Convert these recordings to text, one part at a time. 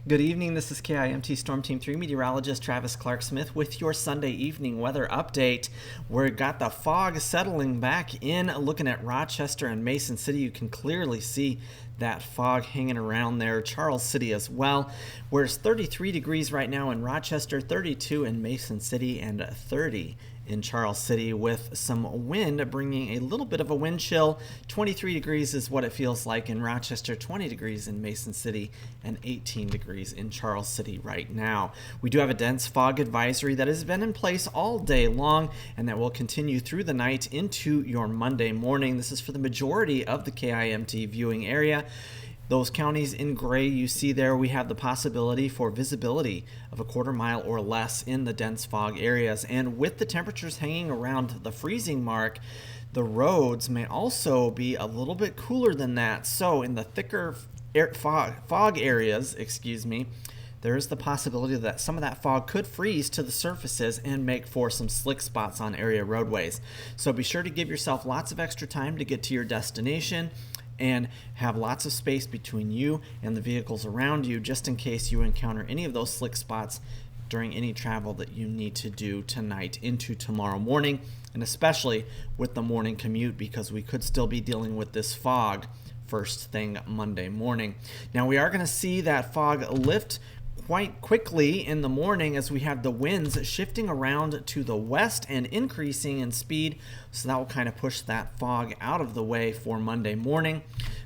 Good evening, this is KIMT Storm Team 3 Meteorologist Travis Clark-Smith with your Sunday evening weather update. We've got the fog settling back in. Looking at Rochester and Mason City, you can clearly see that fog hanging around there. Charles City as well, where it's 33 degrees right now in Rochester, 32 in Mason City, and 30 in Charles City, with some wind bringing a little bit of a wind chill. 23 degrees is what it feels like in Rochester, 20 degrees in Mason City, and 18 degrees in Charles City right now. We do have a dense fog advisory that has been in place all day long, and that will continue through the night into your Monday morning. This is for the majority of the KIMT viewing area. Those counties in gray you see there, we have the possibility for visibility of a quarter mile or less in the dense fog areas. And with the temperatures hanging around the freezing mark, the roads may also be a little bit cooler than that. So in the thicker fog areas, there is the possibility that some of that fog could freeze to the surfaces and make for some slick spots on area roadways. So be sure to give yourself lots of extra time to get to your destination and have lots of space between you and the vehicles around you, just in case you encounter any of those slick spots during any travel that you need to do tonight into tomorrow morning, and especially with the morning commute, because we could still be dealing with this fog first thing Monday morning. Now we are going to see that fog lift quite quickly in the morning as we have the winds shifting around to the west and increasing in speed, so that will kind of push that fog out of the way for Monday morning.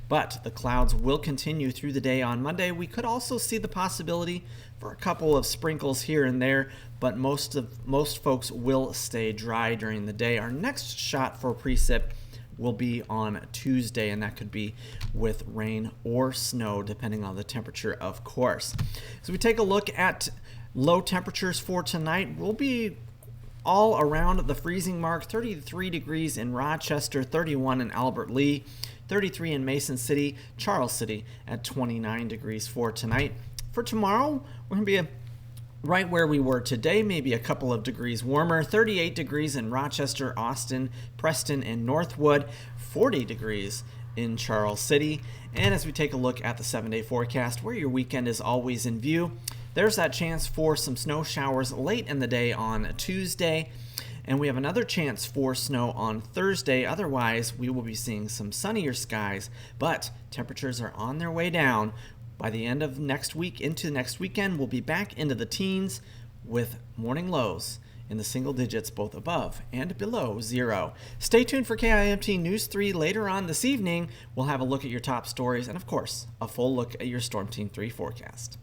But the clouds will continue through the day on Monday. We could also see the possibility for a couple of sprinkles here and there, but most folks will stay dry during the day. Our next shot for precip will be on Tuesday, and that could be with rain or snow depending on the temperature, of course. So we take a look at low temperatures for tonight. We'll be all around the freezing mark. 33 degrees in Rochester, 31 in Albert Lea, 33 in Mason City, Charles City at 29 degrees for tonight. For tomorrow, we're going to be right where we were today, maybe a couple of degrees warmer. 38 degrees in Rochester, Austin, Preston, and Northwood. 40 degrees in Charles City. And as we take a look at the 7-day forecast, where your weekend is always in view, there's that chance for some snow showers late in the day on Tuesday. And we have another chance for snow on Thursday. Otherwise, we will be seeing some sunnier skies, but temperatures are on their way down. By the end of next week into next weekend, we'll be back into the teens with morning lows in the single digits, both above and below zero. Stay tuned for KIMT News 3 later on this evening. We'll have a look at your top stories and, of course, a full look at your Storm Team 3 forecast.